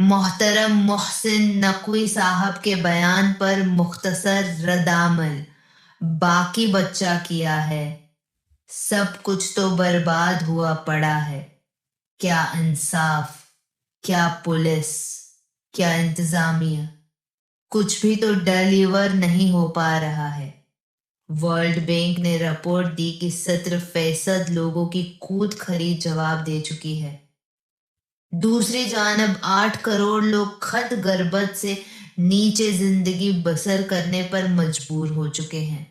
محترم محسن نقوی صاحب کے بیان پر مختصر ردعمل۔ باقی بچہ کیا ہے، سب کچھ تو برباد ہوا پڑا ہے۔ کیا انصاف، کیا پولیس، کیا انتظامیہ، کچھ بھی تو ڈیلیور نہیں ہو پا رہا ہے۔ ورلڈ بینک نے رپورٹ دی کہ 70% لوگوں کی خود خرید جواب دے چکی ہے۔ دوسری جانب 8 کروڑ لوگ خط غربت سے نیچے زندگی بسر کرنے پر مجبور ہو چکے ہیں۔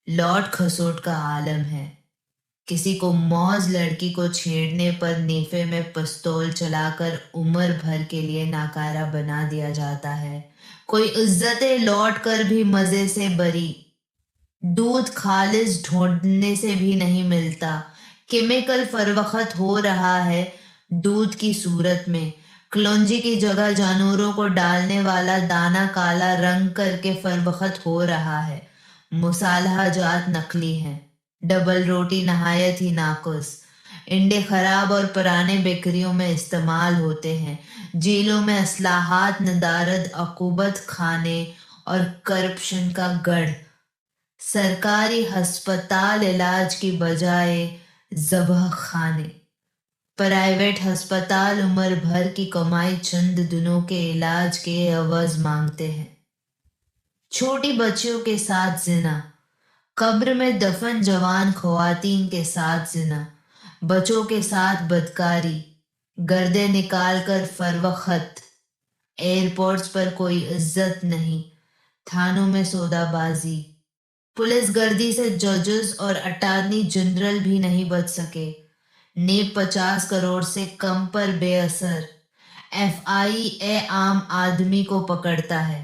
لوٹ کھسوٹ کا عالم ہے۔ کسی کو موز لڑکی کو چھیڑنے پر نیفے میں پستول چلا کر عمر بھر کے لیے ناکارہ بنا دیا جاتا ہے۔ کوئی عزتیں لوٹ کر بھی مزے سے بری۔ دودھ خالص ڈھونڈنے سے بھی نہیں ملتا۔ کیمیکل فروخت ہو رہا ہے دودھ کی صورت میں۔ کلونجی کی جگہ جانوروں کو ڈالنے والا دانہ کالا رنگ کر کے فروخت ہو رہا ہے۔ مصالحہ جات نقلی ہیں۔ ڈبل روٹی نہایت ہی ناقص۔ انڈے خراب اور پرانے بیکریوں میں استعمال ہوتے ہیں۔ جیلوں میں اصلاحات ندارد عقوبت خانے اور کرپشن کا گڑھ۔ سرکاری ہسپتال علاج کی بجائے ذبح خانے۔ پرائیویٹ ہسپتال عمر بھر کی کمائی چند دنوں کے علاج کے عوض مانگتے ہیں۔ چھوٹی بچیوں کے ساتھ زنا۔ قبر میں دفن جوان خواتین کے ساتھ زنا۔ بچوں کے ساتھ بدکاری۔ گردے نکال کر فروخت۔ ایئرپورٹس پر کوئی عزت نہیں۔ تھانوں میں سودا بازی۔ پولیس گردی سے ججز اور اٹارنی جنرل بھی نہیں بچ سکے۔ نیب 50 کروڑ سے کم پر بے اثر۔ ایف آئی اے عام آدمی کو پکڑتا ہے۔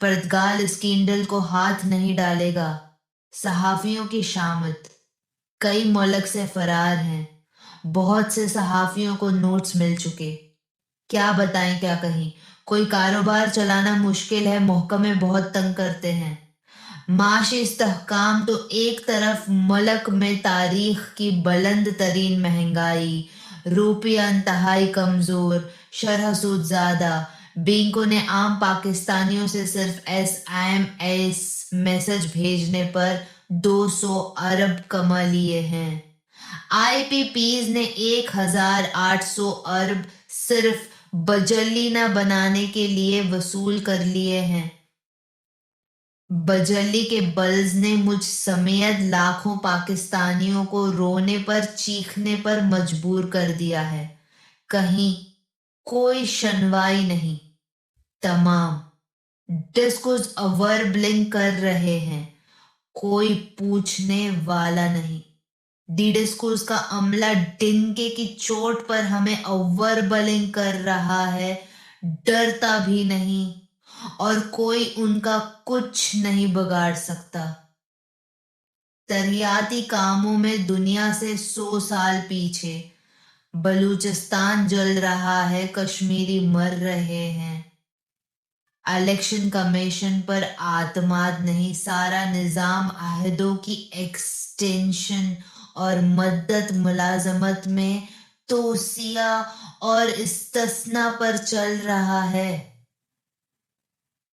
پرتگال اسکینڈل کو ہاتھ نہیں ڈالے گا۔ صحافیوں کی شامت۔ کئی ملک سے فرار ہیں۔ بہت سے صحافیوں کو نوٹس مل چکے۔ کیا بتائیں کیا کہیں، کوئی کاروبار چلانا مشکل ہے، محکمے بہت تنگ کرتے ہیں۔ معاشی استحکام تو ایک طرف، ملک میں تاریخ کی بلند ترین مہنگائی، روپیہ انتہائی کمزور، شرح سود زیادہ۔ بینکوں نے عام پاکستانیوں سے صرف SMS میسج بھیجنے پر 200 ارب کما لیے ہیں۔ IPPs نے 1800 ارب صرف بجلی نہ بنانے کے لیے وصول کر لیے ہیں۔ بجلی کے بلز نے مجھ سمیت لاکھوں پاکستانیوں کو رونے پر چیخنے پر مجبور کر دیا ہے۔ کہیں کوئی شنوائی نہیں۔ تمام ڈسکوز اوور بلنک کر رہے ہیں، کوئی پوچھنے والا نہیں۔ ڈی ڈسکوز کا عملہ ڈنکے کی چوٹ پر ہمیں اوور بلنک کر رہا ہے، ڈرتا بھی نہیں، اور کوئی ان کا کچھ نہیں بگاڑ سکتا۔ ترقیاتی کاموں میں دنیا سے 100 سال پیچھے۔ بلوچستان جل رہا ہے، کشمیری مر رہے ہیں۔ الیکشن کمیشن پر اعتماد نہیں، سارا نظام عہدوں کی ایکسٹینشن اور مدت ملازمت میں توسیع اور استثناء پر چل رہا ہے۔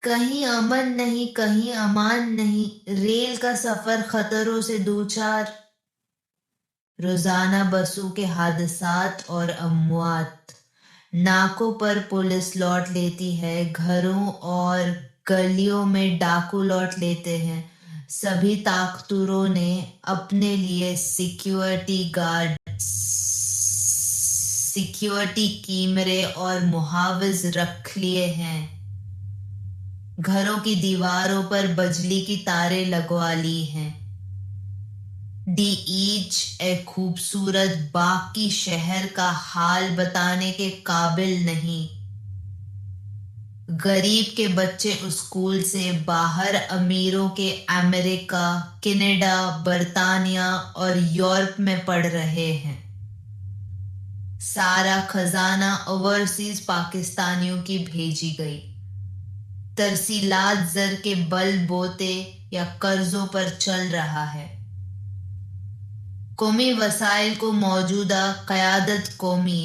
کہیں امن نہیں، کہیں امان نہیں، ریل کا سفر خطروں سے دوچار۔ روزانہ بسوں کے حادثات اور اموات۔ ناکوں پر پولیس لوٹ لیتی ہے، گھروں اور گلیوں میں ڈاکو لوٹ لیتے ہیں۔ سبھی طاقتوروں نے اپنے لیے سیکیورٹی گارڈز، سیکیورٹی کیمرے اور محافظ رکھ لیے ہیں۔ گھروں کی دیواروں پر بجلی کی تاریں لگوا لی ہیں۔ ڈی ایچ اے خوبصورت باقی شہر کا حال بتانے کے قابل نہیں۔ غریب کے بچے اسکول سے باہر، امیروں کے امریکہ، کینیڈا، برطانیہ اور یورپ میں پڑھ رہے ہیں۔ سارا خزانہ اوورسیز پاکستانیوں کی بھیجی گئی۔ ترسیلات زر کے بل بوتے یا قرضوں پر چل رہا ہے۔ قومی وسائل کو موجودہ قیادت قومی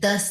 10